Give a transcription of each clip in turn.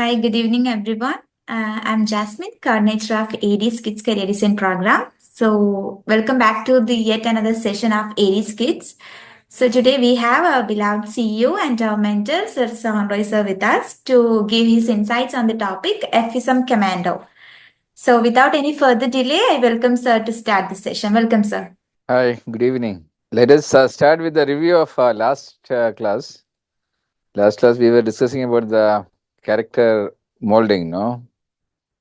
Hi, good evening, everyone. I'm Jasmine, coordinator of Aries Kids Career Design Program. So, welcome back to the yet another session of Aries Kids. So, today we have our beloved CEO and our mentor, Sir Sohan sir, with us to give his insights on the topic EFFISM Commando. So, without any further delay, I welcome Sir to start the session. Welcome, sir. Hi, good evening. Let us start with the review of last class. Last class, we were discussing about the character molding, no?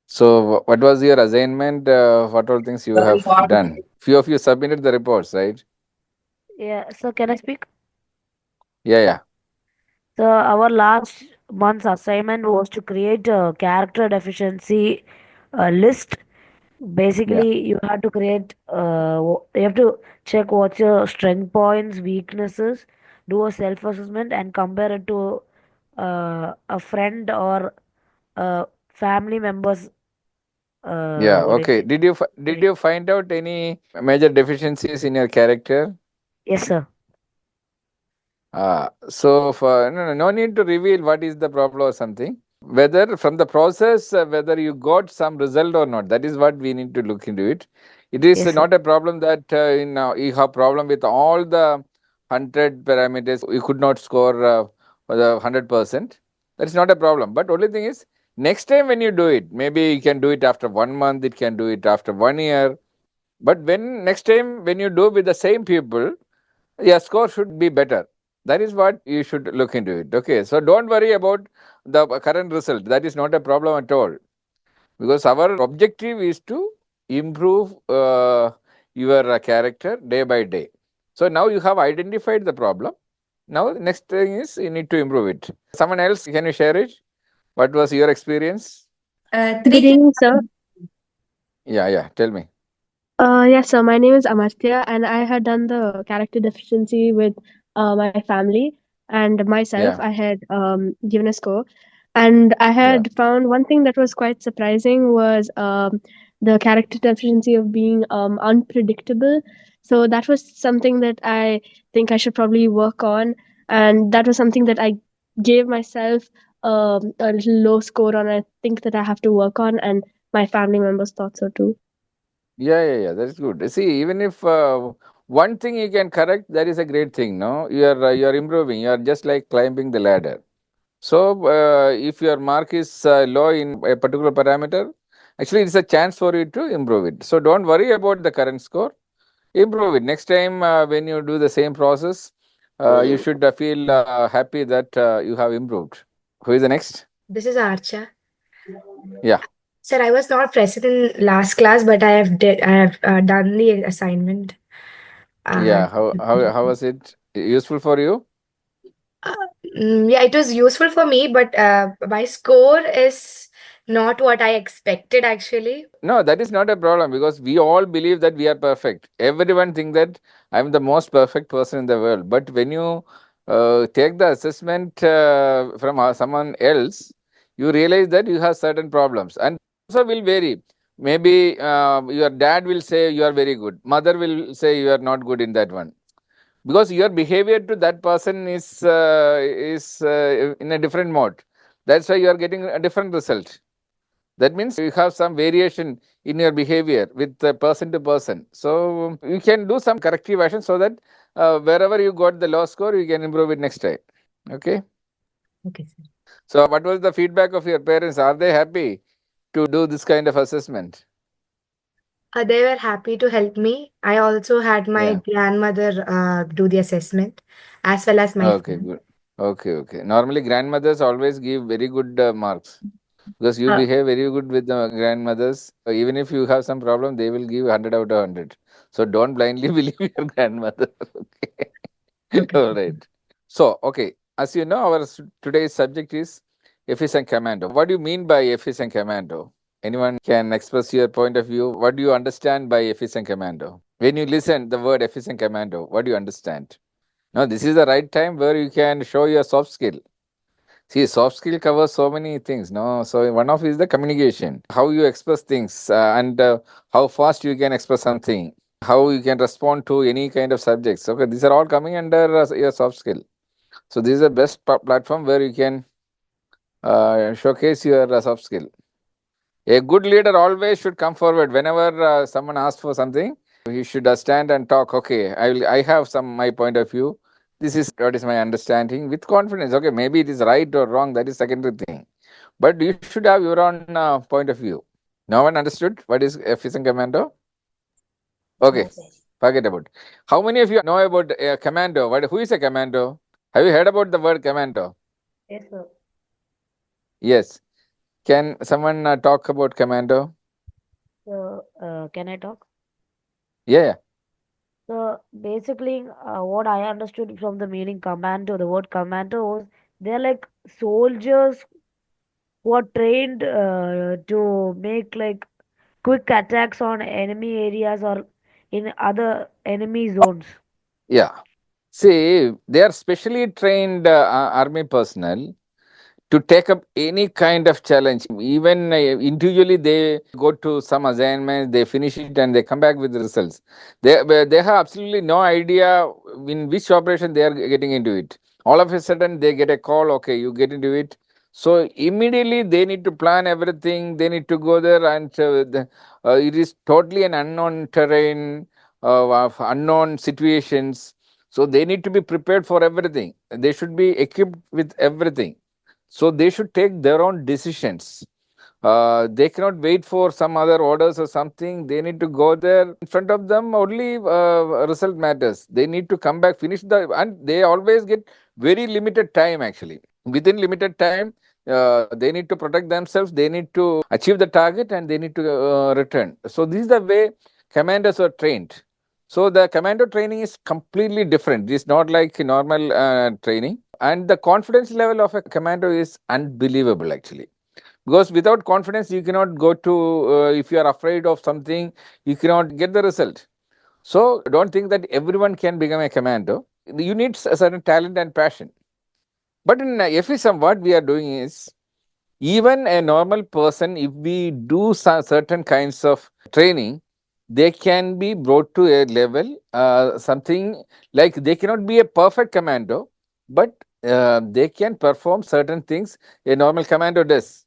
So, what was your assignment? What all things you have done? Few of you submitted the reports, right? Yeah, so can I speak? Yeah, yeah, So our last month's assignment was to create a character deficiency list. yeah, Basically, you have to create. You have to check what's your strength points, weaknesses, do a self-assessment, and compare it to a friend or a family member's. yeah. What do you Okay. say? Did you find out any major deficiencies in your character? Yes, sir. So, for no need to reveal what is the problem or something. Whether from the process, whether you got some result or not, that is what we need to look into it. It is Yes, sir. not a problem that you have problem with all the 100 parameters. You could not score for the 100%. That is not a problem. But only thing is, next time when you do it, maybe you can do it after 1 month. It can do it after 1 year. But when next time when you do with the same people, your score should be better. That is what you should look into it. Okay, so don't worry about the current result. That is not a problem at all, because our objective is to improve your character day by day. So now you have identified the problem. Now the next thing is you need to improve it. Someone else, can you share it? What was your experience? Three Good things. evening, sir. Yeah, yeah, tell me. Yes, sir. My name is Amartya, and I had done the character deficiency with my family and myself. Yeah, I had given a score, and I yeah. had found one thing that was quite surprising was the character deficiency of being unpredictable. So that was something that I think I should probably work on, and that was something that I gave myself a little low score on. I think that I have to work on, and my family members thought so too. Yeah, yeah, yeah. That's good. See, even if one thing you can correct, that is a great thing. No, you are improving. You are just like climbing the ladder. So, if your mark is low in a particular parameter, actually it's a chance for you to improve it. So, don't worry about the current score. Improve it. Next time when you do the same process, you should feel happy that you have improved. Who is the next? This is Archa. Yeah, Sir, I was not present in last class, but I have done the assignment. Uh, yeah. How was it useful for you? uh, yeah, it was useful for me, but my score is not what I expected actually. No, that is not a problem, because we all believe that we are perfect. Everyone think that I'm the most perfect person in the world. But when you take the assessment from someone else, you realize that you have certain problems, and also will vary. Maybe your dad will say you are very good. Mother will say you are not good in that one, because your behavior to that person is in a different mode. That's why you are getting a different result. That means you have some variation in your behavior with person to person. So you can do some corrective action so that wherever you got the low score, you can improve it next time. Okay. Okay, sir. So what was the feedback of your parents? Are they happy to do this kind of assessment? They were happy to help me. I also had my Yeah. grandmother do the assessment as well as my Okay. friend. Good. Okay. Okay. Normally, grandmothers always give very good marks, because you Uh, behave very good with the grandmothers. Even if you have some problem, they will give 100 out of 100. So don't blindly believe your grandmother. Okay. okay. All right. So, okay, as you know, our today's subject is efficient commando. What do you mean by efficient commando? Anyone can express your point of view. What do you understand by efficient commando? When you listen the word efficient commando, what do you understand? Now, this is the right time where you can show your soft skill. See, soft skill covers so many things. No, so one of is the communication, how you express things, and how fast you can express something, how you can respond to any kind of subjects. Okay, these are all coming under your soft skill. So this is the best platform where you can showcase your soft skill. A good leader always should come forward whenever someone asks for something. He should stand and talk. Okay, I have some my point of view. This is what is my understanding with confidence. Okay, maybe it is right or wrong. That is secondary thing. But you should have your own point of view. No one understood what is EFFISM Commando? Okay, forget about it. How many of you know about commando? Who is a commando? Have you heard about the word commando? Yes, sir. Yes. Can someone talk about commando? So, can I talk? Yeah. So basically, what I understood from the meaning commando, the word commando was they're like soldiers who are trained to make like quick attacks on enemy areas or in other enemy zones. Yeah. See, they are specially trained army personnel to take up any kind of challenge. Even individually, they go to some assignments, they finish it, and they come back with the results. They have absolutely no idea in which operation they are getting into it. All of a sudden, they get a call. Okay, you get into it. So immediately they need to plan everything. They need to go there, and it is totally an unknown terrain, of unknown situations. So they need to be prepared for everything. They should be equipped with everything, so they should take their own decisions. They cannot wait for some other orders or something. They need to go there. In front of them, only result matters. They need to come back, finish and they always get very limited time actually. Within limited time, they need to protect themselves. They need to achieve the target and they need to return. So this is the way commanders are trained. So the commando training is completely different. It's not like normal training, and the confidence level of a commando is unbelievable actually, because without confidence you cannot go to if you are afraid of something, you cannot get the result. So don't think that everyone can become a commando. You need a certain talent and passion. But in EFFISM, what we are doing is, even a normal person, if we do certain kinds of training, they can be brought to a level, something like they cannot be a perfect commando, but they can perform certain things a normal commando does.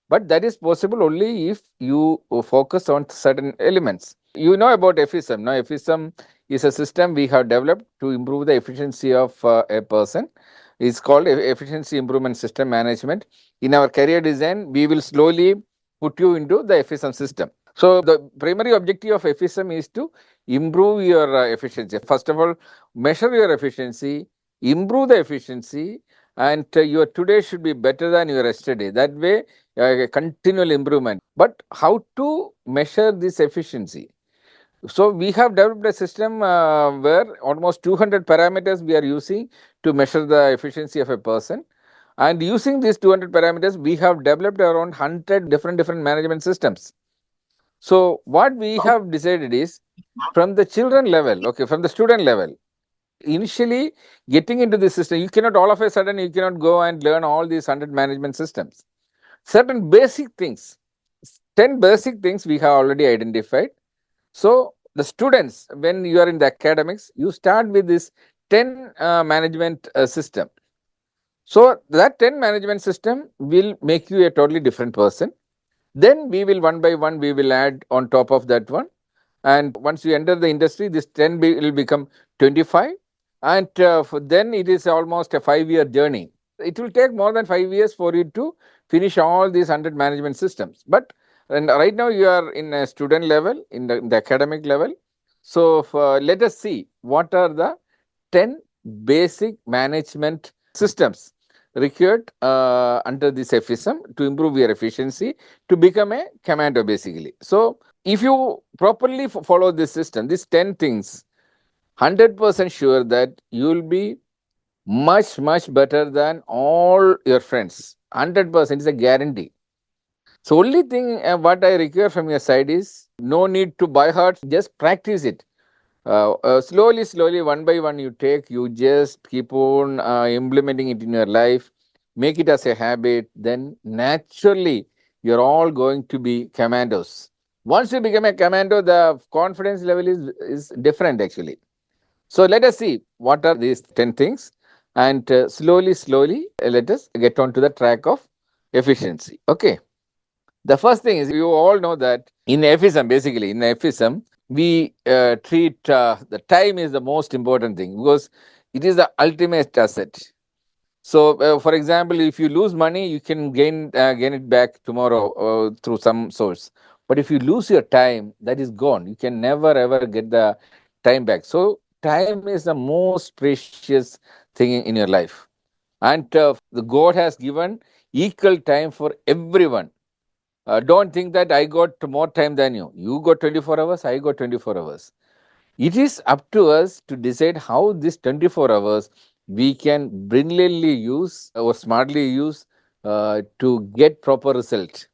But that is possible only if you focus on certain elements. You know about EFFISM. Now, EFFISM is a system we have developed to improve the efficiency of a person. It's called Efficiency Improvement System Management. In our career design, we will slowly put you into the EFFISM system. So the primary objective of EFFISM is to improve your efficiency. First of all, measure your efficiency, improve the efficiency, and your today should be better than your yesterday. That way, continual improvement. But how to measure this efficiency? So we have developed a system where almost 200 parameters we are using to measure the efficiency of a person. And using these 200 parameters, we have developed around 100 different management systems. So what we have decided is, from the children level, okay, from the student level, initially getting into the system, you cannot all of a sudden, you cannot go and learn all these 100 management systems. Certain basic things, 10 basic things we have already identified. So the students, when you are in the academics, you start with this 10 management system. So that 10 management system will make you a totally different person. Then we will one by one, we will add on top of that one. And once you enter the industry, this 10 will become 25. And then it is almost a 5-year journey. It will take more than 5 years for you to finish all these 100 management systems. But and right now you are in a student level, in the academic level. So let us see what are the 10 basic management systems required under this EFFISM to improve your efficiency, to become a commando basically. So if you properly follow this system, these 10 things, 100% sure that you will be much better than all your friends. 100% is a guarantee. So only thing what I require from your side is, no need to buy heart, just practice it. Slowly, one by one, you just keep on implementing it in your life, make it as a habit, then naturally you're all going to be commandos. Once you become a commando, the confidence level is different actually. So let us see what are these 10 things, and slowly, let us get on to the track of efficiency. Okay. The first thing is, you all know that in EFFISM, basically, in EFFISM, we treat the time is the most important thing because it is the ultimate asset. So, for example, if you lose money, you can gain it back tomorrow through some source. But if you lose your time, that is gone. You can never ever get the time back. So, time is the most precious thing in your life, and the God has given equal time for everyone. Don't think that I got more time than you. You got 24 hours, I got 24 hours. It is up to us to decide how this 24 hours we can brilliantly use or smartly use to get proper result,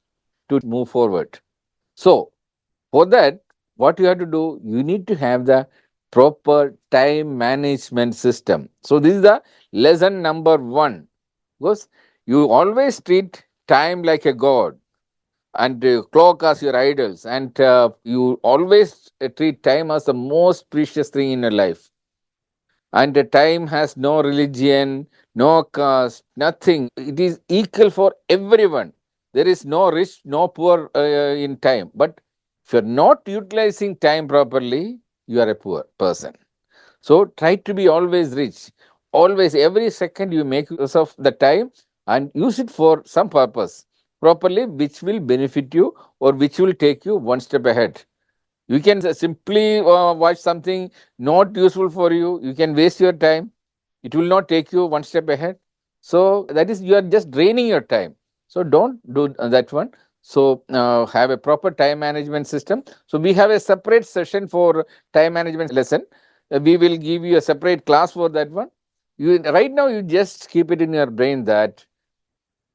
to move forward. So, for that, what you have to do, you need to have the proper time management system. So, this is the lesson number one, because you always treat time like a god, and clock as your idols, and you always treat time as the most precious thing in your life. And the time has no religion, no caste, nothing. It is equal for everyone. There is no rich, no poor in time. But if you're not utilizing time properly, you are a poor person. So try to be always rich. Always, every second you make use of the time and use it for some purpose properly, which will benefit you or which will take you one step ahead. You can simply watch something not useful for you. You can waste your time. It will not take you one step ahead. So that is, you are just draining your time. So don't do that one. So have a proper time management system. So we have a separate session for time management lesson. We will give you a separate class for that one. You right now, you just keep it in your brain that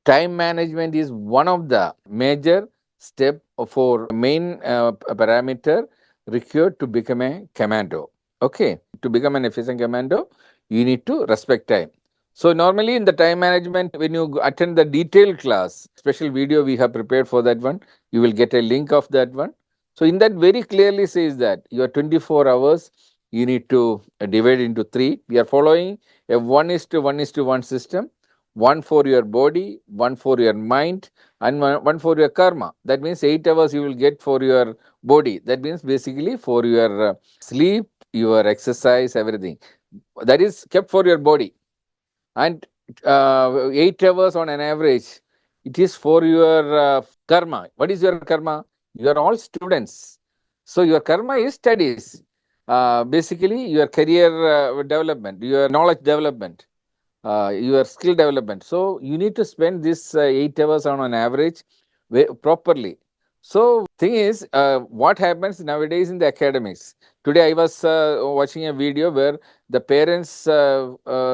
time management is one of the major step for main parameter required to become a commando. Okay, to become an efficient commando, you need to respect time. So normally in the time management, when you attend the detailed class, special video we have prepared for that one, you will get a link of that one. So in that very clearly says that your 24 hours you need to divide into three. We are following a 1:1:1 system, one for your body, one for your mind, and one for your karma. That means 8 hours you will get for your body. That means basically for your sleep, your exercise, everything. That is kept for your body. And 8 hours on an average, it is for your karma. What is your karma? You are all students. So your karma is studies. Basically, your career development, your knowledge development, your skill development. So you need to spend this 8 hours on an average properly. So thing is, what happens nowadays in the academics? Today I was watching a video where the parents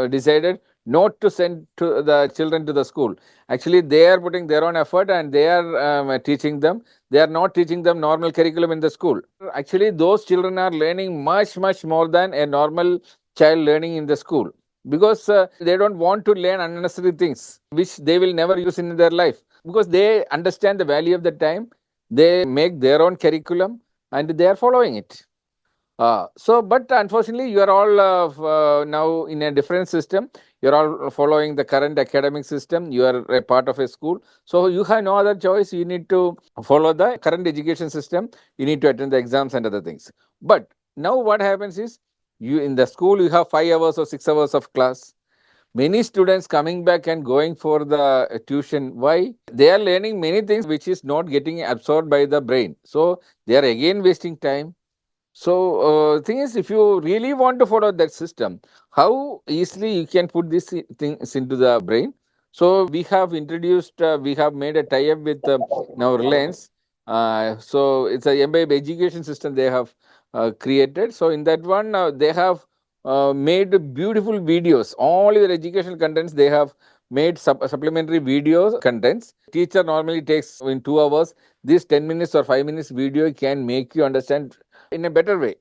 decided not to send to the children to the school. Actually, they are putting their own effort and they are teaching them. They are not teaching them normal curriculum in the school. Actually, those children are learning much more than a normal child learning in the school, because they don't want to learn unnecessary things which they will never use in their life, because they understand the value of the time. They make their own curriculum and they are following it. But unfortunately, you are all now in a different system. You are all following the current academic system. You are a part of a school. So you have no other choice. You need to follow the current education system. You need to attend the exams and other things. But now what happens is, you in the school, you have 5 hours or 6 hours of class. Many students coming back and going for the tuition. Why? They are learning many things which is not getting absorbed by the brain. So they are again wasting time. So, thing is, if you really want to follow that system, how easily you can put these things into the brain? So, we have introduced, we have made a tie-up with now Reliance. So, it's a MBA education system they have created. So, in that one, they have made beautiful videos. All your educational contents they have made supplementary videos contents. Teacher normally takes in 2 hours. This 10 minutes or 5 minutes video can make you understand in a better way,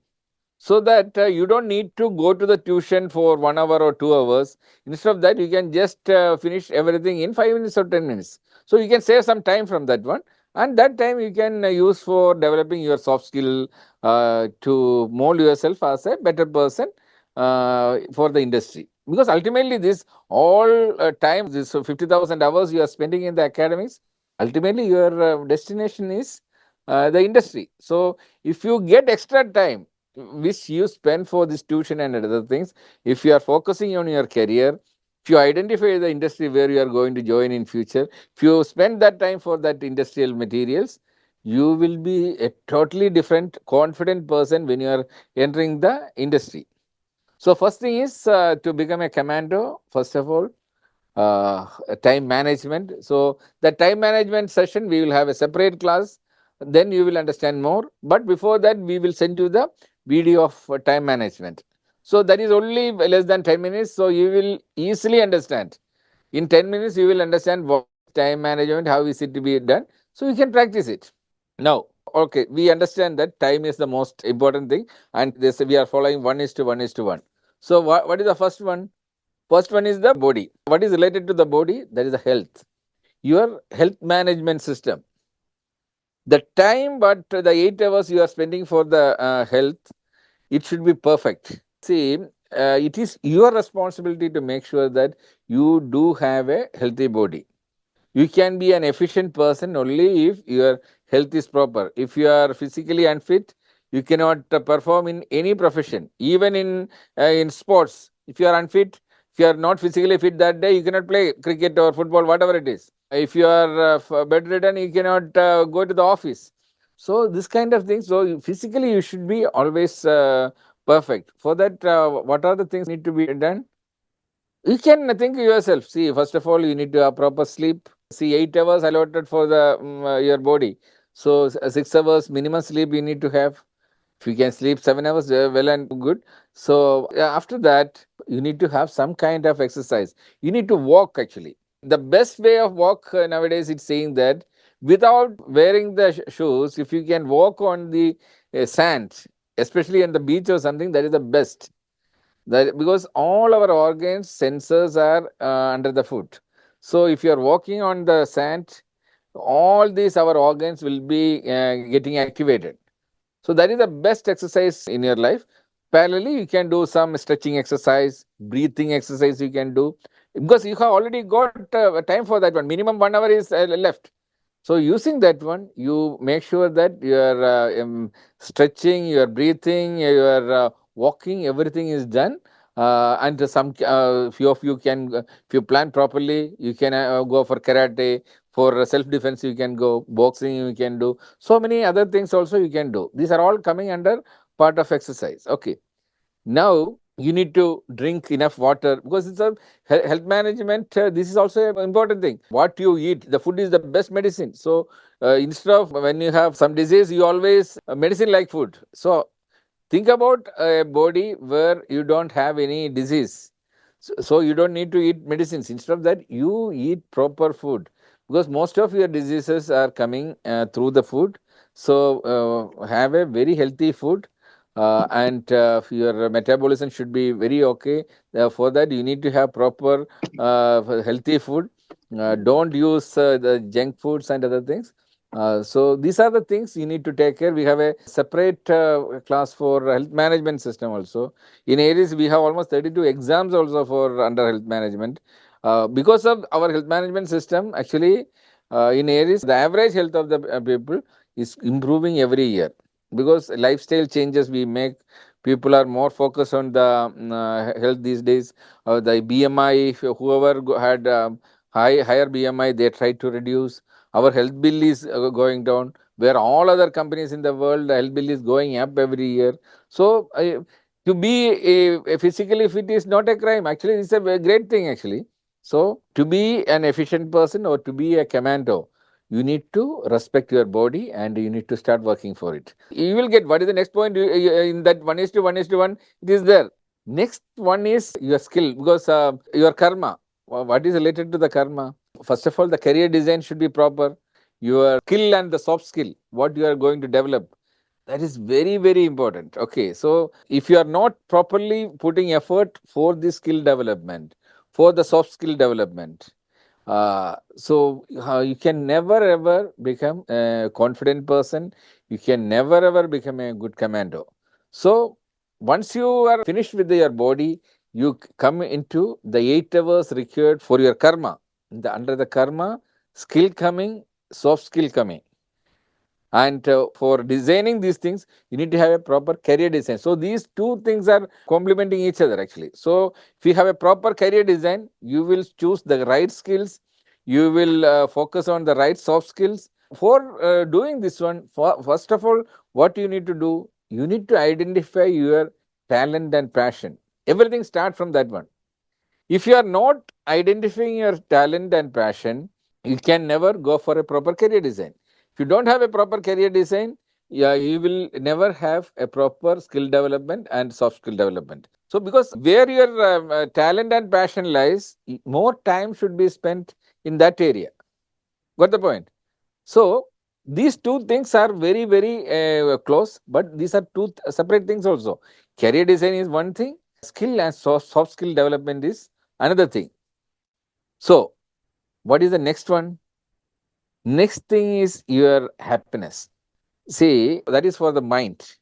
so that you don't need to go to the tuition for 1 hour or 2 hours. Instead of that, you can just finish everything in 5 minutes or 10 minutes. So you can save some time from that one, and that time you can use for developing your soft skill to mold yourself as a better person for the industry. Because ultimately this all time, this 50,000 hours you are spending in the academics, ultimately your destination is the industry. So if you get extra time which you spend for this tuition and other things, if you are focusing on your career, if you identify the industry where you are going to join in future, if you spend that time for that industrial materials, you will be a totally different confident person when you are entering the industry. So first thing is to become a commando. First of all, time management. So the time management session we will have a separate class. Then you will understand more. But before that, we will send you the video of time management. So that is only less than 10 minutes. So you will easily understand. In 10 minutes, you will understand what time management, how is it to be done. So you can practice it. Now, okay, we understand that time is the most important thing, and this we are following 1:1:1. So, what is the first one? First one is the body. What is related to the body? That is the health. Your health management system. The time, but the 8 hours you are spending for the health, it should be perfect. See, it is your responsibility to make sure that you do have a healthy body. You can be an efficient person only if your health is proper. If you are physically unfit, you cannot perform in any profession, even in sports. If you are unfit, if you are not physically fit that day, you cannot play cricket or football, whatever it is. If you are bedridden, you cannot go to the office. So this kind of things. So physically, you should be always perfect. For that, what are the things need to be done? You can think yourself. See, first of all, you need to have proper sleep. See, 8 hours allotted for the your body. So 6 hours minimum sleep you need to have. If you can sleep 7 hours, well and good. So after that, you need to have some kind of exercise. You need to walk actually. The best way of walk nowadays, it's saying that without wearing the shoes, if you can walk on the sand, especially on the beach or something, that is the best. That because all our organs sensors are under the foot. So if you are walking on the sand, all these our organs will be getting activated. So that is the best exercise in your life. Parallelly, you can do some stretching exercise, breathing exercise you can do, because you have already got time for that one. Minimum 1 hour is left. So using that one, you make sure that your stretching, your breathing, your walking, everything is done. And some few of you can, if you plan properly, you can go for karate. For self defense, you can go boxing. You can do so many other things also. You can do. These are all coming under part of exercise. Okay. Now you need to drink enough water because it's a health management. This is also an important thing. What you eat, the food is the best medicine. So instead of when you have some disease, you always medicine like food. So think about a body where you don't have any disease. So you don't need to eat medicines. Instead of that, you eat proper food because most of your diseases are coming through the food. So have a very healthy food. And your metabolism should be very okay. For that, you need to have proper healthy food. Don't use the junk foods and other things. So these are the things you need to take care. We have a separate class for health management system also. In Aries, we have almost 32 exams also for under health management. Because of our health management system, actually, in Aries, the average health of the people is improving every year because lifestyle changes we make. People are more focused on the health these days. The BMI, if whoever had higher BMI, they try to reduce. Our health bill is going down, where all other companies in the world, the health bill is going up every year. So to be a physically fit is not a crime. Actually, it's a great thing actually. So to be an efficient person or to be a commando, you need to respect your body and you need to start working for it. You will get what is the next point in that 1:1:1. It is there. Next one is your skill because your karma. What is related to the karma? First of all, the career design should be proper. Your skill and the soft skill, what you are going to develop, that is very, very important. Okay, so if you are not properly putting effort for the skill development, for the soft skill development, so you can never ever become a confident person. You can never ever become a good commando. So once you are finished with your body, you come into the 8 hours required for your karma. Under the karma, skill coming, soft skill coming. And for designing these things, you need to have a proper career design. So these two things are complementing each other actually. So if you have a proper career design, you will choose the right skills, you will focus on the right soft skills. For doing this one, first of all, what you need to do, you need to identify your talent and passion. Everything starts from that one. If you are not identifying your talent and passion, you can never go for a proper career design. If you don't have a proper career design, yeah, you will never have a proper skill development and soft skill development. So, because where your talent and passion lies, more time should be spent in that area. Got the point? So, these two things are very, very close, but these are two separate things also. Career design is one thing, skill and soft skill development is another thing. So, what is the next one? Next thing is your happiness. See, that is for the mind.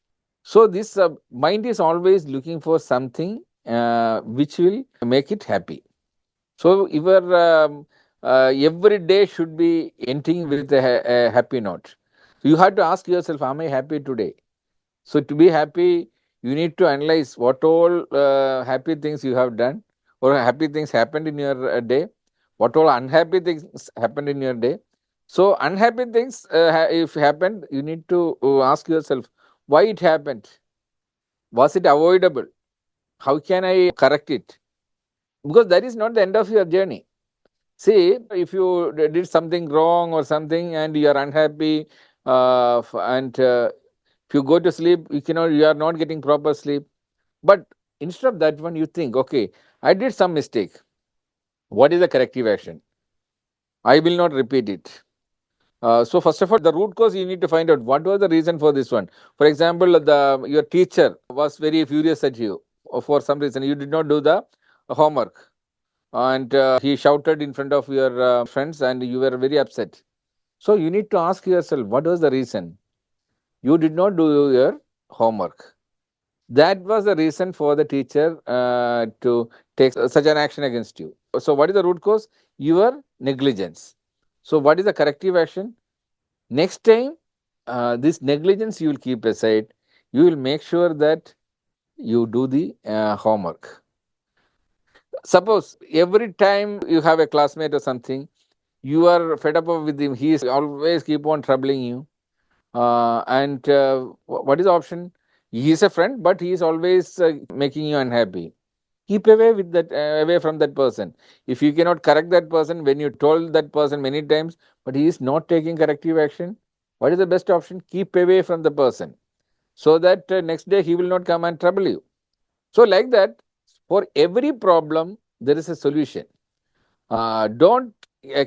So, this mind is always looking for something which will make it happy. So, your every day should be ending with a happy note. So, you have to ask yourself, am I happy today? So, to be happy, you need to analyze what all happy things you have done or happy things happened in your day, what all unhappy things happened in your day. So, unhappy things, if happened, you need to ask yourself why it happened. Was it avoidable? How can I correct it? Because that is not the end of your journey. See, if you did something wrong or something and you are unhappy, and if you go to sleep, you are not getting proper sleep. But instead of that one, you think, okay, I did some mistake. What is the corrective action? I will not repeat it. So first of all, the root cause you need to find out what was the reason for this one. For example, your teacher was very furious at you for some reason. You did not do the homework, and he shouted in front of your friends, and you were very upset. So you need to ask yourself, what was the reason? You did not do your homework. That was the reason for the teacher to take such an action against you. So, what is the root cause? Your negligence. So, what is the corrective action? Next time, this negligence you will keep aside. You will make sure that you do the homework. Suppose every time you have a classmate or something, you are fed up with him. He is always keep on troubling you. And what is the option? He is a friend, but he is always making you unhappy. Keep away with that, away from that person. If you cannot correct that person when you told that person many times, but he is not taking corrective action, what is the best option? Keep away from the person, so that next day he will not come and trouble you. So, like that, for every problem there is a solution. Don't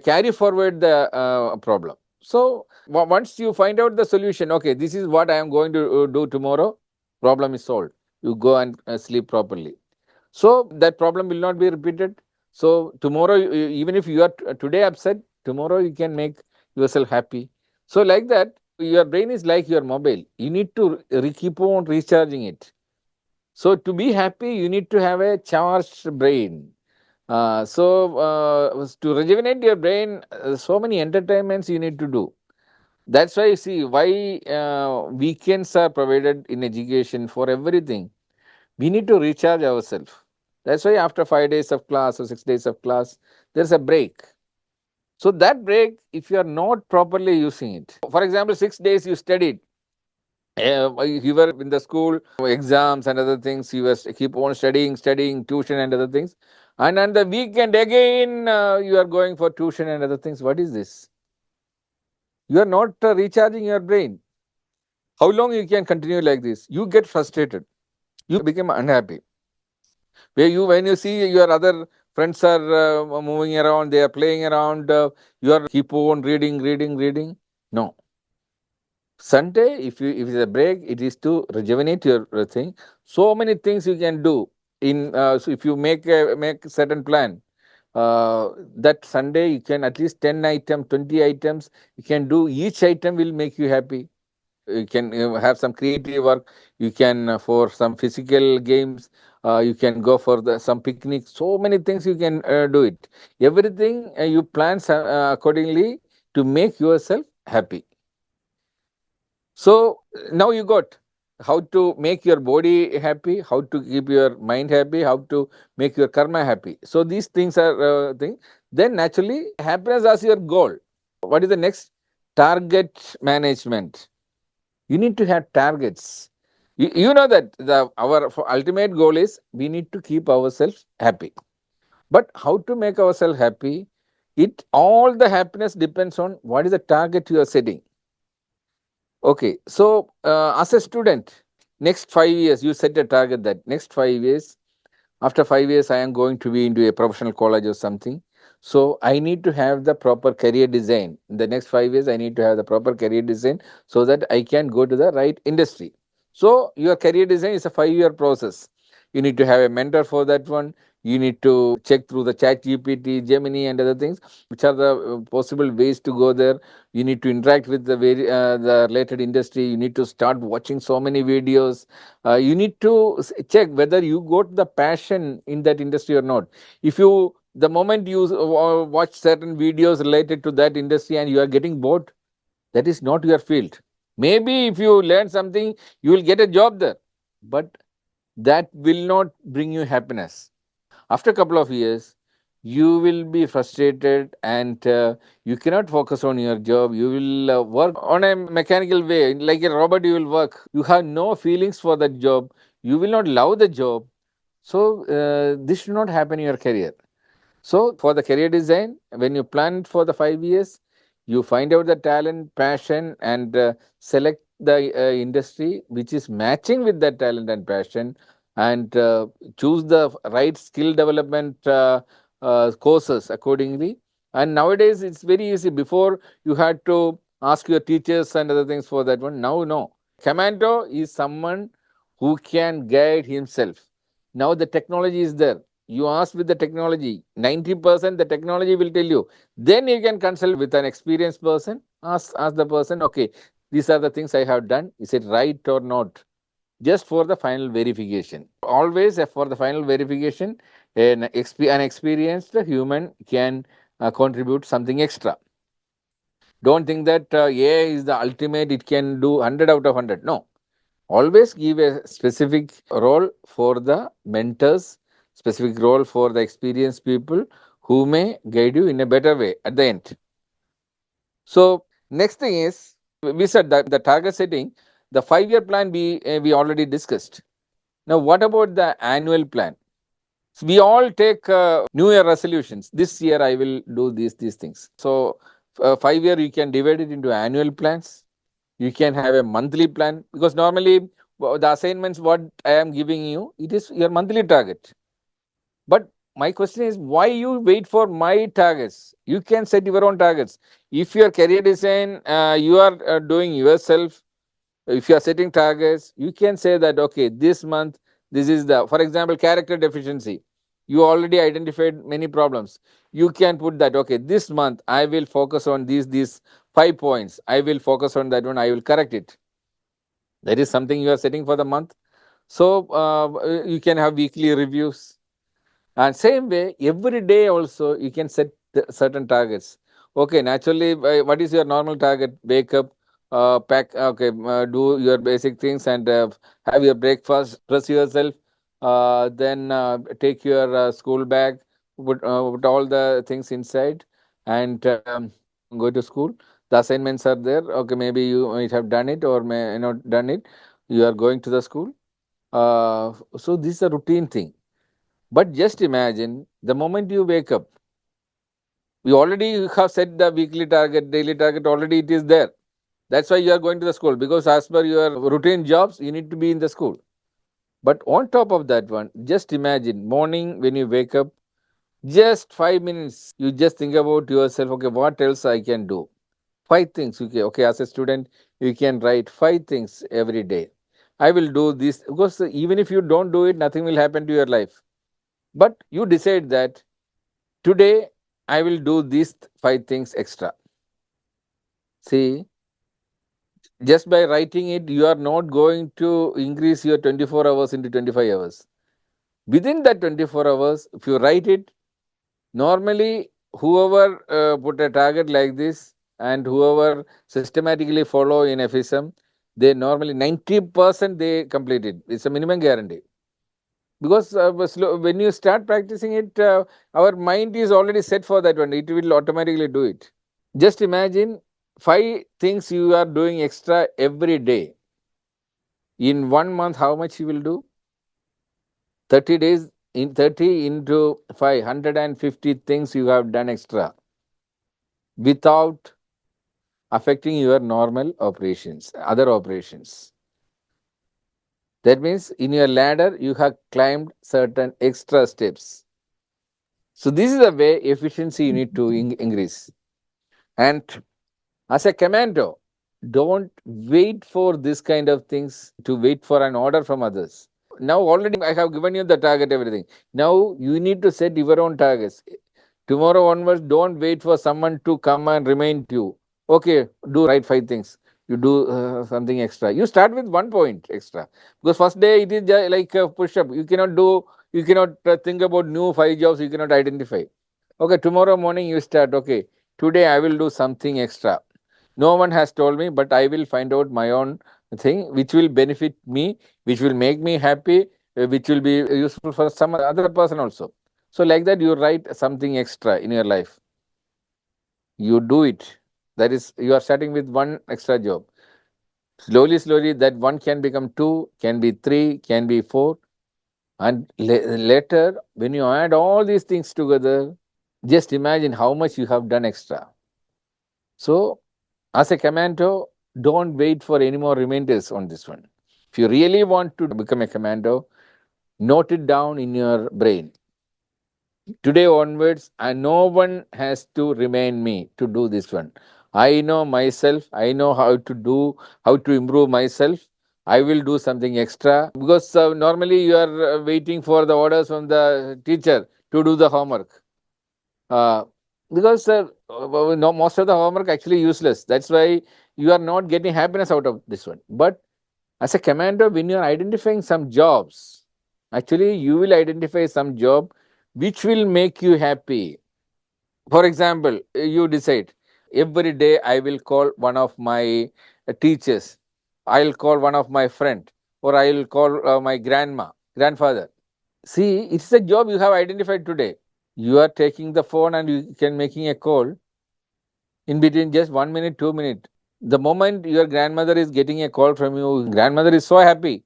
carry forward the problem. So, once you find out the solution, okay, this is what I am going to do tomorrow, problem is solved. You go and sleep properly. So, that problem will not be repeated. So, tomorrow, even if you are today upset, tomorrow you can make yourself happy. So, like that, your brain is like your mobile. You need to keep on recharging it. So, to be happy, you need to have a charged brain. To rejuvenate your brain, so many entertainments you need to do. That's why you see why weekends are provided in education for everything. We need to recharge ourselves. That's why after 5 days of class or 6 days of class, there's a break. So that break, if you are not properly using it, for example, 6 days you studied, you were in the school, exams and other things, you were keep on studying, tuition and other things. And on the weekend again, you are going for tuition and other things. What is this? You are not recharging your brain. How long you can continue like this? You get frustrated. You become unhappy. When you see your other friends are moving around, they are playing around, you are keep on reading. No. Sunday, if it's a break, it is to rejuvenate your thing. So many things you can do in. So if you make a certain plan, that Sunday you can at least 10 items, 20 items. You can do, each item will make you happy. You can have some creative work. You can for some physical games. You can go for some picnic. So many things you can do it. Everything you plan accordingly to make yourself happy. So now you got how to make your body happy, how to keep your mind happy, how to make your karma happy. So these things are things. Then naturally happiness as your goal. What is the next? Target management. You need to have targets. You know that our ultimate goal is we need to keep ourselves happy. But how to make ourselves happy? It all the happiness depends on what is the target you are setting. Okay, so as a student, next 5 years, you set a target that next 5 years, after 5 years, I am going to be into a professional college or something. So I need to have the proper career design. In the next 5 years, I need to have the proper career design so that I can go to the right industry. So your career design is a 5 year process. You need to have a mentor for that one. You need to check through the chat GPT, Gemini, and other things, which are the possible ways to go there. You need to interact with the related industry. You need to start watching so many videos. You need to check whether you got the passion in that industry or not. If you the moment you watch certain videos related to that industry and you are getting bored, that is not your field. Maybe if you learn something, you will get a job there, but that will not bring you happiness. After a couple of years, you will be frustrated and you cannot focus on your job. You will work on a mechanical way, like a robot. You will work. You have no feelings for that job. You will not love the job. So this should not happen in your career. So, for the career design, when you plan for the 5 years, you find out the talent, passion, and select the industry which is matching with that talent and passion, and choose the right skill development courses accordingly. And nowadays, it's very easy. Before, you had to ask your teachers and other things for that one. Now, no. Commando is someone who can guide himself. Now, the technology is there. You ask with the technology, 90% the technology will tell you. Then you can consult with an experienced person. Ask the person, okay, these are the things I have done. Is it right or not? Just for the final verification. Always for the final verification, an experienced human can contribute something extra. Don't think that AI is the ultimate, it can do 100 out of 100. No, always give a specific role for the mentors, specific role for the experienced people who may guide you in a better way at the end. So next thing is, we said that the target setting, the 5 year plan we already discussed. Now what about the annual plan? So we all take new year resolutions. This year I will do these things. So 5 year you can divide it into annual plans. You can have a monthly plan, because normally the assignments what I am giving you, it is your monthly target. But my question is, why you wait for my targets? You can set your own targets. If your career design you are doing yourself, if you are setting targets, you can say that, okay, this month, this is the, for example, character deficiency. You already identified many problems. You can put that, okay, this month I will focus on these 5 points. I will focus on that one. I will correct it. That is something you are setting for the month. So you can have weekly reviews. And same way, every day also you can set certain targets. Okay, naturally, what is your normal target? Wake up, pack, okay, do your basic things and have your breakfast, dress yourself, then take your school bag, put all the things inside, and go to school. The assignments are there. Okay, maybe you might have done it or may not done it. You are going to the school. So this is a routine thing. But just imagine the moment you wake up, we already have set the weekly target, daily target, already it is there. That's why you are going to the school, because as per your routine jobs, you need to be in the school. But on top of that one, just imagine morning when you wake up, just 5 minutes, you just think about yourself, okay, what else I can do? 5 things. Okay, as a student, you can write 5 things every day. I will do this, because even if you don't do it, nothing will happen to your life. But you decide that today I will do these 5 things extra. See, just by writing it, you are not going to increase your 24 hours into 25 hours. Within that 24 hours, if you write it, normally whoever put a target like this and whoever systematically follow in EFFISM, they normally 90% they complete it. It's a minimum guarantee. Because when you start practicing it, our mind is already set for that one. It will automatically do it. Just imagine 5 things you are doing extra every day. In 1 month, how much you will do? 30 days, in 30 into 550 things you have done extra without affecting your normal operations, other operations. That means in your ladder, you have climbed certain extra steps. So, this is the way efficiency you need to increase. And as a commando, don't wait for this kind of things to wait for an order from others. Now, already I have given you the target, everything. Now, you need to set your own targets. Tomorrow onwards, don't wait for someone to come and remind you. Okay, do write 5 things. You do something extra. You start with 1 point extra. Because first day it is like a push up. You cannot do, you cannot think about new 5 jobs you cannot identify. Okay, tomorrow morning you start. Okay, today I will do something extra. No one has told me, but I will find out my own thing which will benefit me, which will make me happy, which will be useful for some other person also. So, like that, you write something extra in your life. You do it. That is, you are starting with one extra job. Slowly, slowly, that one can become two, can be three, can be four. And later, when you add all these things together, just imagine how much you have done extra. So, as a commando, don't wait for any more reminders on this one. If you really want to become a commando, note it down in your brain. Today onwards, no one has to remind me to do this one. I know myself, I know how to do, how to improve myself. I will do something extra because normally you are waiting for the orders from the teacher to do the homework. Uh, because no, most of the homework actually useless. That's why you are not getting happiness out of this one. But as a commander, when you are identifying some jobs, actually you will identify some job which will make you happy. For example, you decide every day I will call one of my teachers, I'll call one of my friend, or I'll call my grandfather. See, it's a job you have identified today. You are taking the phone and you can making a call in between just 1 minute, 2 minutes. The moment your grandmother is getting a call from you, grandmother is so happy.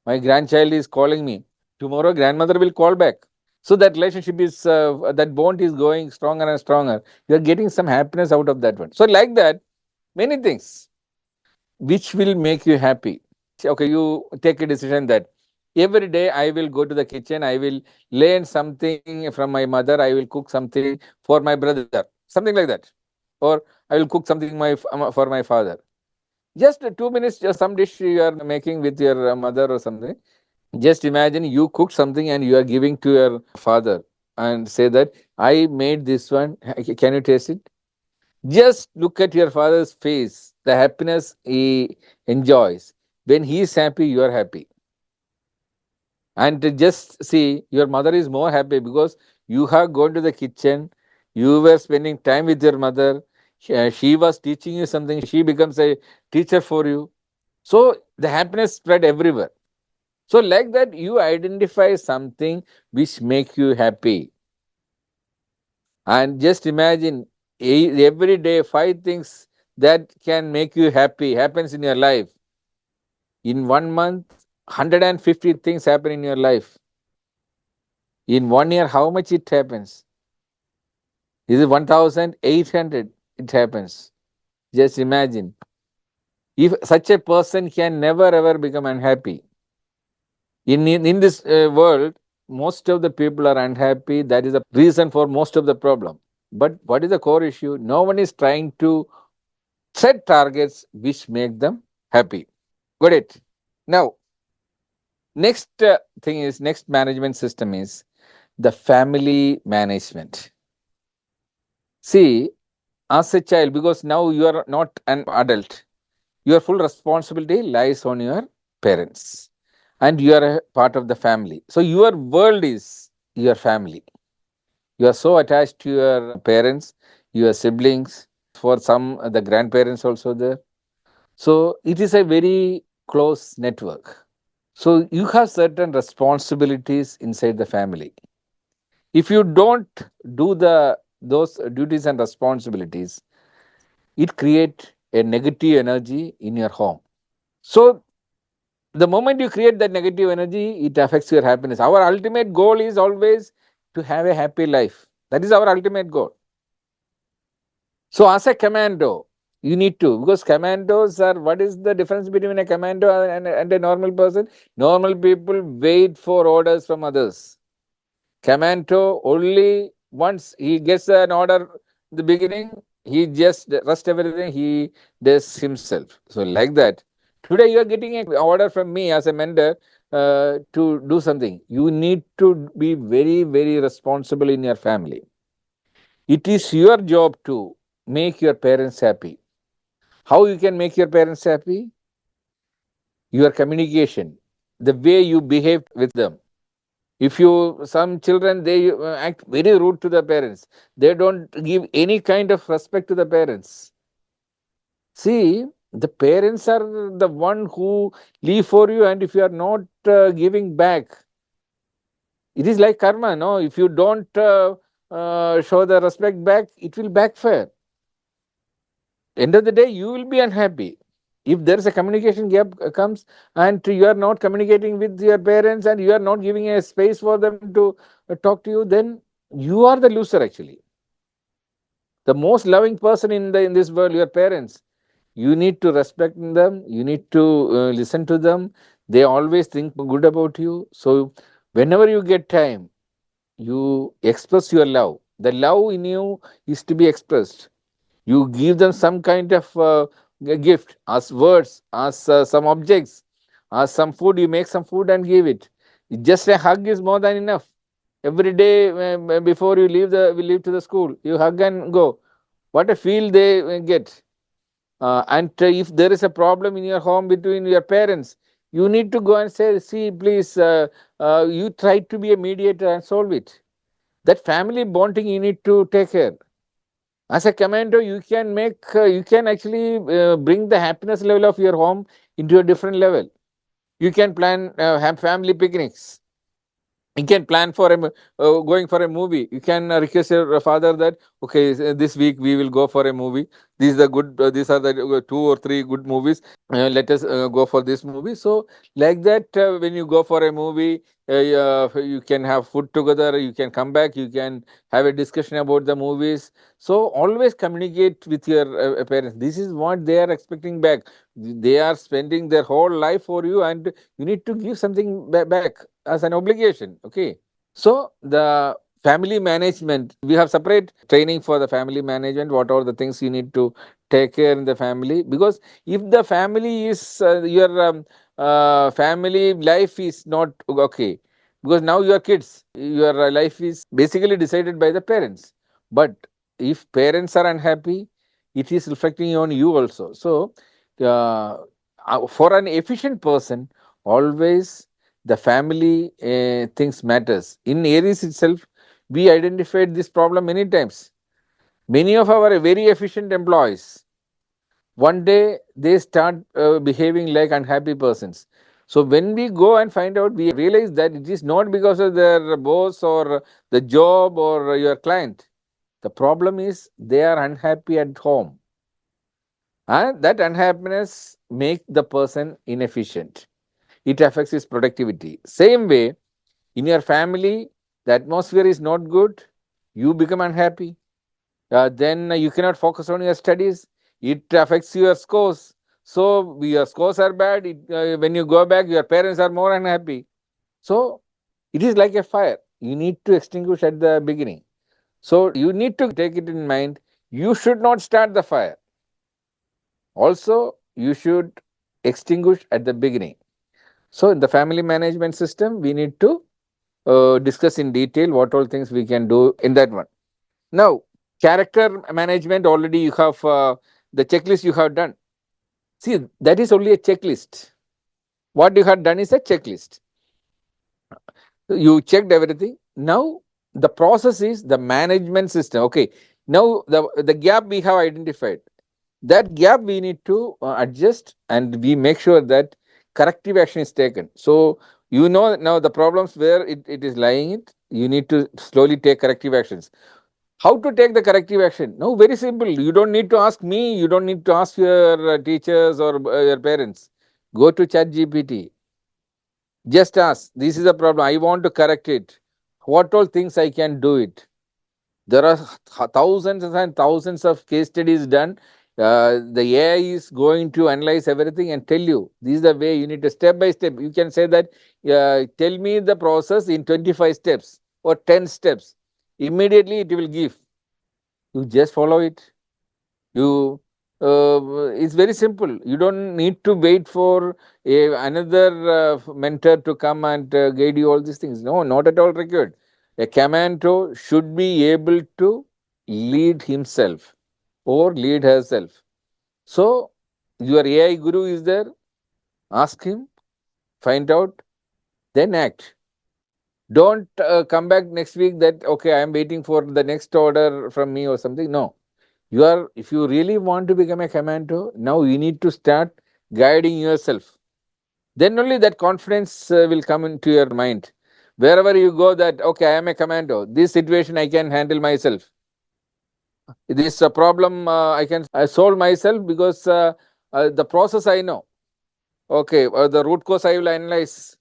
My grandchild is calling me. Tomorrow, grandmother will call back. So that relationship is, that bond is going stronger and stronger. You are getting some happiness out of that one. So, like that, many things which will make you happy. Okay, you take a decision that every day I will go to the kitchen, I will learn something from my mother, I will cook something for my brother, something like that. Or I will cook something for my father. Just 2 minutes, just some dish you are making with your mother or something. Just imagine you cook something and you are giving to your father and say that I made this one. Can you taste it? Just look at your father's face, the happiness he enjoys. When he is happy, you are happy. And to just see, your mother is more happy because you have gone to the kitchen, you were spending time with your mother, she was teaching you something, she becomes a teacher for you. So the happiness spread everywhere. So, like that, you identify something which make you happy. And just imagine every day 5 things that can make you happy happens in your life. In 1 month, 150 things happen in your life. In 1 year, how much it happens? Is it 1,800? It happens. Just imagine. If such a person can never ever become unhappy. In this world, most of the people are unhappy. That is the reason for most of the problem. But what is the core issue? No one is trying to set targets which make them happy. Got it? Now, next thing is, next management system is the family management. See, as a child, because now you are not an adult, your full responsibility lies on your parents. and you are a part of the family. So your world is your family. You are so attached to your parents, your siblings, for some the grandparents also there. So it is a very close network. So you have certain responsibilities inside the family. If you don't do those duties and responsibilities, it create a negative energy in your home. So the moment you create that negative energy, it affects your happiness. Our ultimate goal is always to have a happy life. That is our ultimate goal. So as a commando, you need to, because commandos are, what is the difference between a commando and a normal person? Normal people wait for orders from others. Commando, only once he gets an order in the beginning, he just rest everything, he does himself. So like that, today you are getting an order from me as a mentor to do something. You need to be very, very responsible in your family. It is your job to make your parents happy. How you can make your parents happy? Your communication, the way you behave with them. If you, some children, they act very rude to the parents, they don't give any kind of respect to the parents. See, the parents are the one who live for you, and if you are not giving back, it is like karma. No, if you don't show the respect back, it will backfire. End of the day, you will be unhappy. If there is a communication gap comes, and you are not communicating with your parents, and you are not giving a space for them to talk to you, then you are the loser actually. The most loving person in this world, your parents. You need to respect them, you need to listen to them. They always think good about you. So whenever you get time, you express your love. The love in you is to be expressed. You give them some kind of gift, as words, as some objects, as some food. You make some food and give it. Just a hug is more than enough. Every day before you leave to the school, you hug and go. What a feel they get. And if there is a problem in your home between your parents, you need to go and say, see, please, you try to be a mediator and solve it. That family bonding you need to take care. As a commando, you can actually bring the happiness level of your home into a different level. You can plan, have family picnics. You can plan for going for a movie. You can request your father that, okay, this week we will go for a movie. These are the two or three good movies. Let us go for this movie. So like that, when you go for a movie, you can have food together, you can come back, you can have a discussion about the movies. So always communicate with your parents. This is what they are expecting back. They are spending their whole life for you, and you need to give something back as an obligation. Okay. So the family management, we have separate training for the family management. What are the things you need to take care in the family? Because if the family is your family life is not okay, because now you are kids, your life is basically decided by the parents. But if parents are unhappy, it is reflecting on you also. So for an efficient person, always the family things matters. In Aries itself, we identified this problem many times. Many of our very efficient employees, one day they start behaving like unhappy persons. So when we go and find out, we realize that it is not because of their boss or the job or your client. The problem is they are unhappy at home, and that unhappiness make the person inefficient. It affects his productivity. Same way, in your family, the atmosphere is not good, you become unhappy. Then you cannot focus on your studies. It affects your scores. So your scores are bad. When you go back, your parents are more unhappy. So it is like a fire. You need to extinguish at the beginning. So you need to take it in mind. You should not start the fire. Also, you should extinguish at the beginning. So in the family management system, we need to discuss in detail what all things we can do in that one. Now, character management, already you have the checklist you have done. See, that is only a checklist. What you had done is a checklist. You checked everything. Now the process is the management system. Okay, now the gap we have identified, that gap we need to adjust, and we make sure that corrective action is taken. So you know now the problems where it is lying it, you need to slowly take corrective actions. How to take the corrective action? No, very simple. You don't need to ask me, you don't need to ask your teachers or your parents. Go to chat gpt, just ask, this is a problem, I want to correct it, what all things I can do it. There are thousands and thousands of case studies done. The AI is going to analyze everything and tell you this is the way you need to, step by step. You can say that, tell me the process in 25 steps or 10 steps. Immediately it will give. You just follow it. You it's very simple. You don't need to wait for another mentor to come and guide you all these things. No, not at all required. A commando should be able to lead himself or lead herself. So your AI guru is there. Ask him, find out, then act. Don't come back next week that okay, I am waiting for the next order from me or something. No, you are, if you really want to become a commando, now you need to start guiding yourself. Then only that confidence will come into your mind. Wherever you go, that okay, I am a commando, this situation I can handle myself, this problem I can solve myself, because the process I know. Okay, the root cause I will analyze,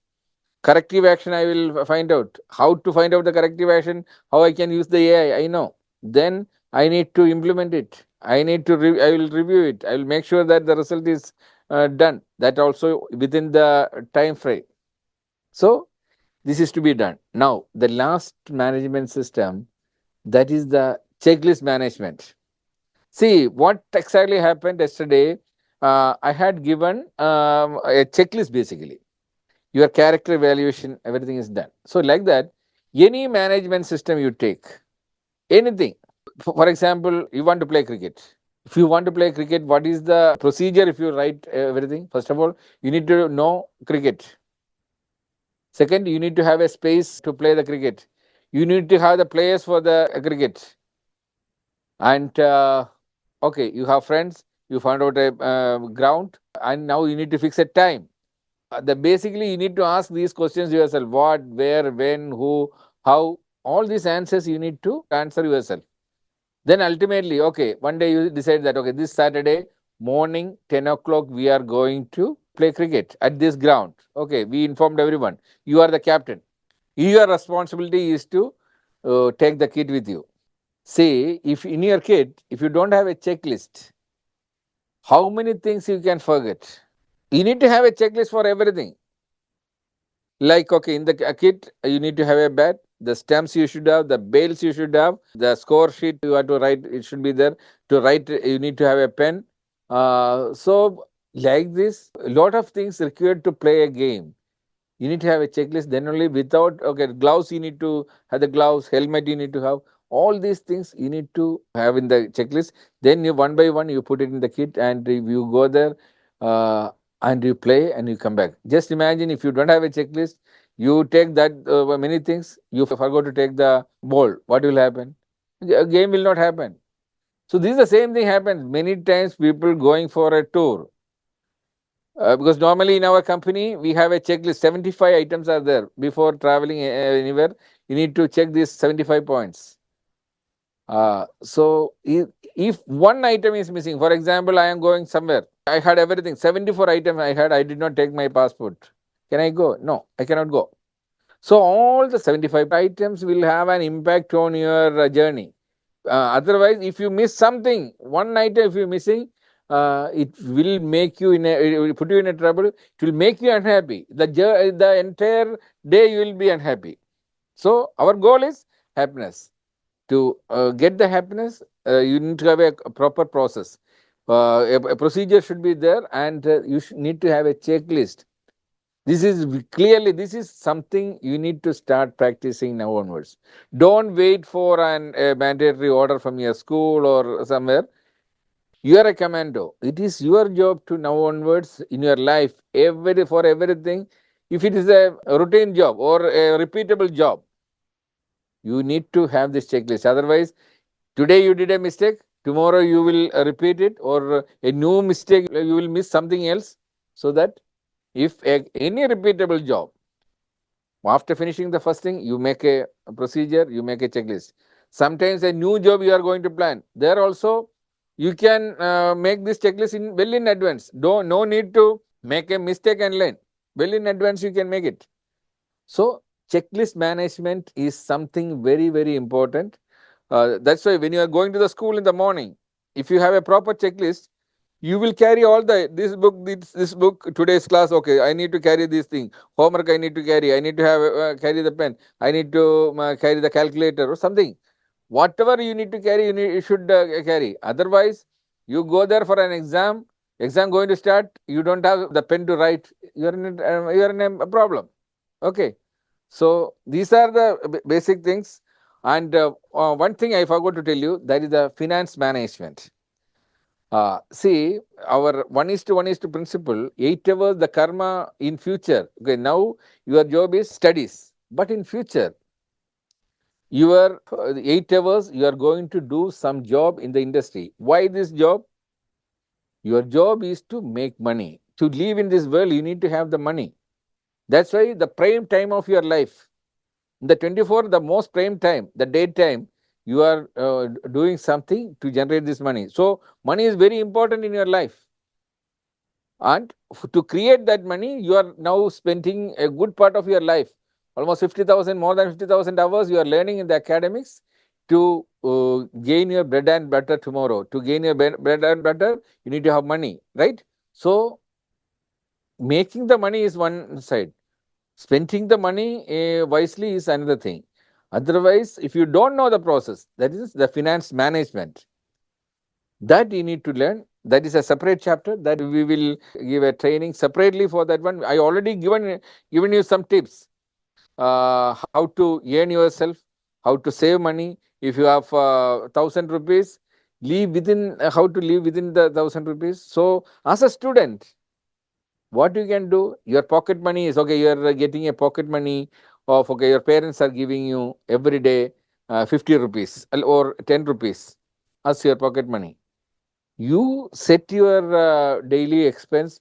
corrective action I will find out, how to find out the corrective action, how I can use the AI I know. Then I need to implement it, I need to I will review it, I will make sure that the result is done, that also within the time frame. So this is to be done. Now the last management system, that is the checklist management. See what exactly happened yesterday. I had given a checklist basically. Your character evaluation, everything is done. So like that, any management system you take, anything. For example, you want to play cricket. If you want to play cricket, what is the procedure? If you write everything, first of all, you need to know cricket. Second, you need to have a space to play the cricket. You need to have the players for the cricket. And okay, you have friends, you found out a ground, and now you need to fix a time. The basically you need to ask these questions yourself: what, where, when, who, how. All these answers you need to answer yourself. Then ultimately, okay, one day you decide that okay, this Saturday morning 10 o'clock we are going to play cricket at this ground. Okay, we informed everyone. You are the captain. Your responsibility is to take the kit with you. Say, if in your kit, if you don't have a checklist, how many things you can forget? You need to have a checklist for everything. Like, okay, in the kit, you need to have a bat, the stamps you should have, the bails you should have, the score sheet you have to write, it should be there. To write, you need to have a pen. So, like this, a lot of things required to play a game. You need to have a checklist. Then only, without, okay, gloves you need to have the gloves, helmet you need to have. All these things you need to have in the checklist. Then you one by one you put it in the kit, and if you go there uh, and you play and you come back. Just imagine if you don't have a checklist, you take that many things, you forgot to take the ball. What will happen? A game will not happen. So this is the same thing happens many times. People going for a tour, because normally in our company we have a checklist. 75 items are there before traveling anywhere. You need to check these 75 points. So if one item is missing, for example, I am going somewhere, I had everything, 74 items I had, I did not take my passport. Can I go? No, I cannot go. So all the 75 items will have an impact on your journey. Otherwise, if you miss something, one item if you're missing, it will make you it will put you in a trouble. It will make you unhappy. The entire day you will be unhappy. So our goal is happiness. To get the happiness, you need to have a proper process. A procedure should be there, and you need to have a checklist. This is clearly, this is something you need to start practicing now onwards. Don't wait for a mandatory order from your school or somewhere. You are a commando. It is your job to now onwards in your life, for everything. If it is a routine job or a repeatable job, you need to have this checklist. Otherwise, today you did a mistake, tomorrow you will repeat it, or a new mistake, you will miss something else. So that if any repeatable job, after finishing the first thing, you make a procedure, you make a checklist. Sometimes a new job you are going to plan. There also, you can make this checklist well in advance. No need to make a mistake and learn. Well in advance, you can make it. So, checklist management is something very, very important. That's why when you are going to the school in the morning, if you have a proper checklist, you will carry all this book, today's class. Okay, I need to carry this thing. Homework I need to carry. I need to have carry the pen. I need to carry the calculator or something. Whatever you need to carry, you should carry. Otherwise, you go there for an exam. Exam going to start. You don't have the pen to write. You are in a problem. Okay. So these are the basic things. And one thing I forgot to tell you, that is the finance management. See, our 1:1 principle, 8 hours the karma in future. Okay, now your job is studies, but in future, your 8 hours you are going to do some job in the industry. Why this job? Your job is to make money. To live in this world, you need to have the money. That's why the prime time of your life, the 24, the most prime time, the daytime, you are doing something to generate this money. So money is very important in your life. And to create that money, you are now spending a good part of your life, almost 50,000, more than 50,000 hours you are learning in the academics to gain your bread and butter tomorrow. To gain your bread and butter, you need to have money, right? So making the money is one side. Spending the money wisely is another thing. Otherwise, if you don't know the process, that is the finance management, that you need to learn. That is a separate chapter that we will give a training separately for that one. I already given you some tips, how to earn yourself, how to save money. If you have 1,000 rupees, live within how to live within the 1,000 rupees. So as a student, what you can do, your pocket money is okay, you are getting a pocket money of, okay, your parents are giving you every day 50 rupees or 10 rupees as your pocket money. You set your daily expense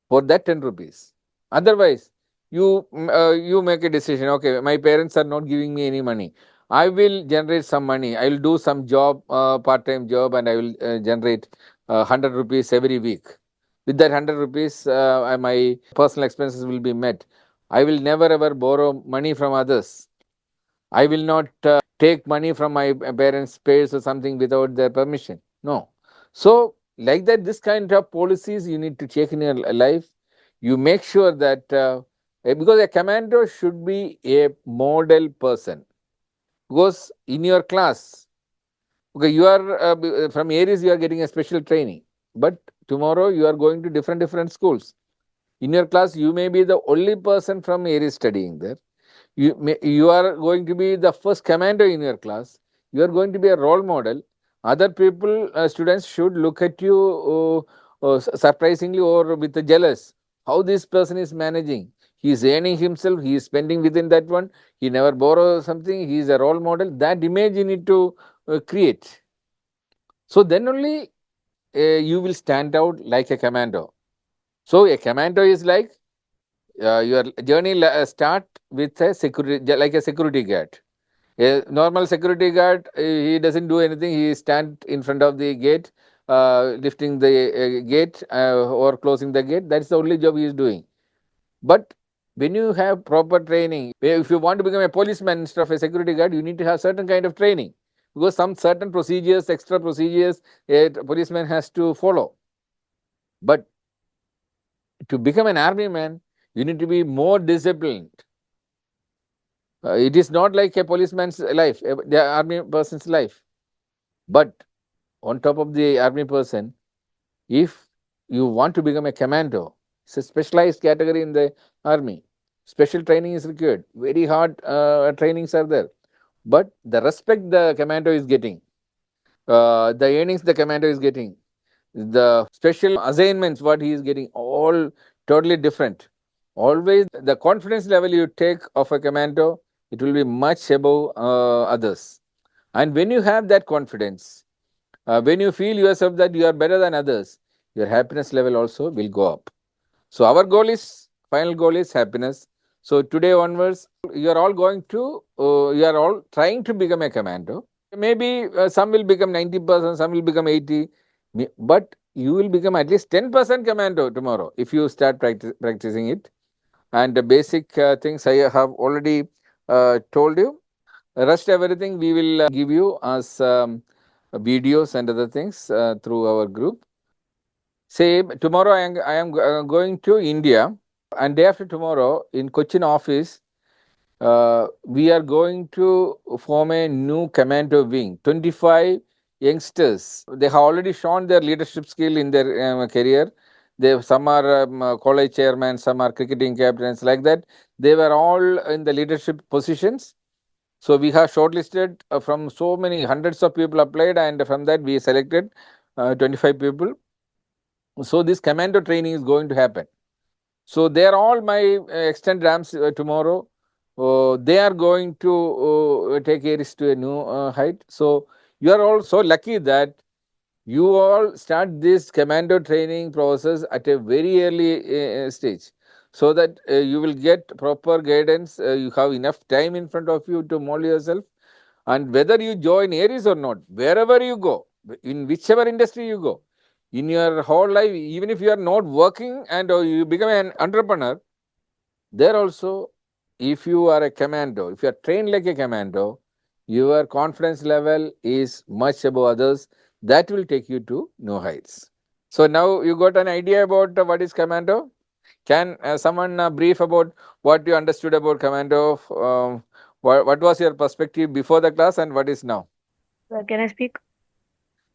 for that 10 rupees. Otherwise, you make a decision, okay, my parents are not giving me any money, I will generate some money, I will do some job, part time job, and I will generate 100 rupees every week. With that 100 rupees, my personal expenses will be met. I will never ever borrow money from others. I will not take money from my parents' purse or something without their permission. No. So, like that, this kind of policies you need to check in your life. You make sure that because a commando should be a model person. Because in your class, okay, you are from Aries, you are getting a special training, but tomorrow you are going to different schools. In your class, you may be the only person from Aries studying there. You are going to be the first commander in your class. You are going to be a role model. Other people, students should look at you surprisingly or with a jealous. How this person is managing? He is earning himself. He is spending within that one. He never borrows something. He is a role model. That image you need to create. So then only you will stand out like a commando. So a commando is like your journey start with a security, like a security guard. A normal security guard, he doesn't do anything. He stand in front of the gate, lifting the gate or closing the gate. That's the only job he is doing. But when you have proper training, if you want to become a policeman instead of a security guard, you need to have certain kind of training, because some certain procedures, extra procedures, a policeman has to follow. But to become an army man, you need to be more disciplined. It is not like a policeman's life, the army person's life. But on top of the army person, if you want to become a commando, it's a specialized category in the army. Special training is required. Very hard trainings are there. But the respect the commando is getting, the earnings the commando is getting, the special assignments what he is getting, all totally different. Always the confidence level you take of a commando, it will be much above others. And when you have that confidence, when you feel yourself that you are better than others, your happiness level also will go up. So our goal is, final goal is happiness. So today onwards, you are all going to, you are all trying to become a commando. Maybe some will become 90%, some will become 80, but you will become at least 10% commando tomorrow if you start practicing it. And the basic things I have already told you. Rest everything we will give you as videos and other things through our group. Say tomorrow I am going to India, and day after tomorrow in Cochin office we are going to form a new commando wing. 25 youngsters. They have already shown their leadership skill in their career. Some are college chairmen, some are cricketing captains, like that. They were all in the leadership positions. So we have shortlisted from so many hundreds of people applied, and from that we selected 25 people. So this commando training is going to happen. So they are all my extended rams tomorrow. They are going to take Aries to a new height. So you are all so lucky that you all start this commando training process at a very early stage, so that you will get proper guidance. You have enough time in front of you to mold yourself. And whether you join Aries or not, wherever you go, in whichever industry you go, in your whole life, even if you are not working and you become an entrepreneur, there also, if you are a commando, if you are trained like a commando, your confidence level is much above others. That will take you to new heights. So now you got an idea about what is commando. Can someone brief about what you understood about commando? What was your perspective before the class and what is now? Can I speak?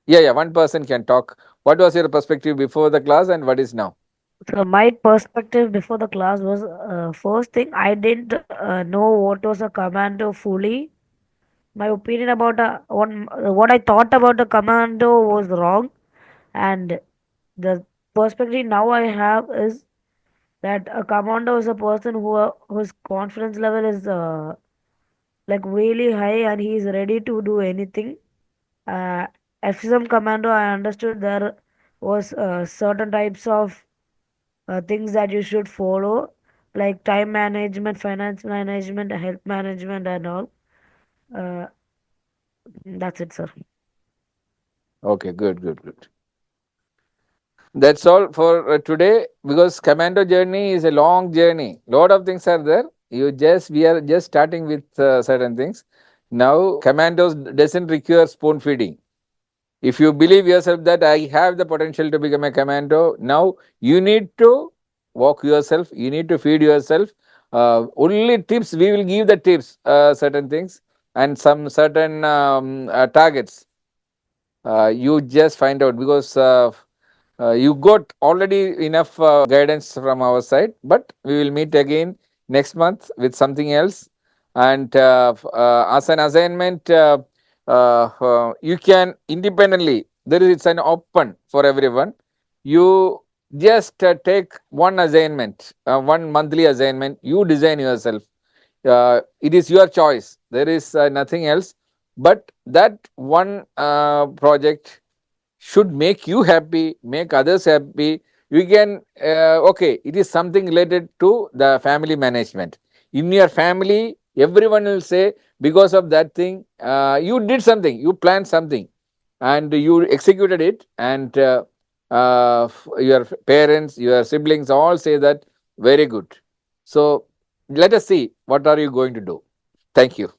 Yeah, yeah, one person can talk. What was your perspective before the class and what is now? So my perspective before the class was, first thing, I didn't know what was a commando fully. My opinion about what I thought about a commando was wrong, and the perspective now I have is that a commando is a person whose confidence level is like really high, and he is ready to do anything. Uh, FSM Commando, I understood there was certain types of things that you should follow, like time management, finance management, health management, and all. Uh, that's it, sir. Okay, good, good, good. That's all for today, because commando journey is a long journey. Lot of things are there. We are just starting with certain things. Now, commandos doesn't require spoon feeding. If you believe yourself that I have the potential to become a commando, now you need to walk yourself. You need to feed yourself. Only tips, we will give the tips, certain things and some certain targets. You just find out, because you got already enough guidance from our side, but we will meet again next month with something else. And as an assignment, you can independently, there is, it's an open for everyone. You just take one assignment, one monthly assignment, you design yourself. It is your choice. There is nothing else. But that one project should make you happy, make others happy. You can, okay, it is something related to the family management. In your family, everyone will say, because of that thing, you did something, you planned something, and you executed it, and your parents, your siblings all say that, very good. So let us see what are you going to do. Thank you.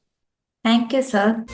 Thank you, sir.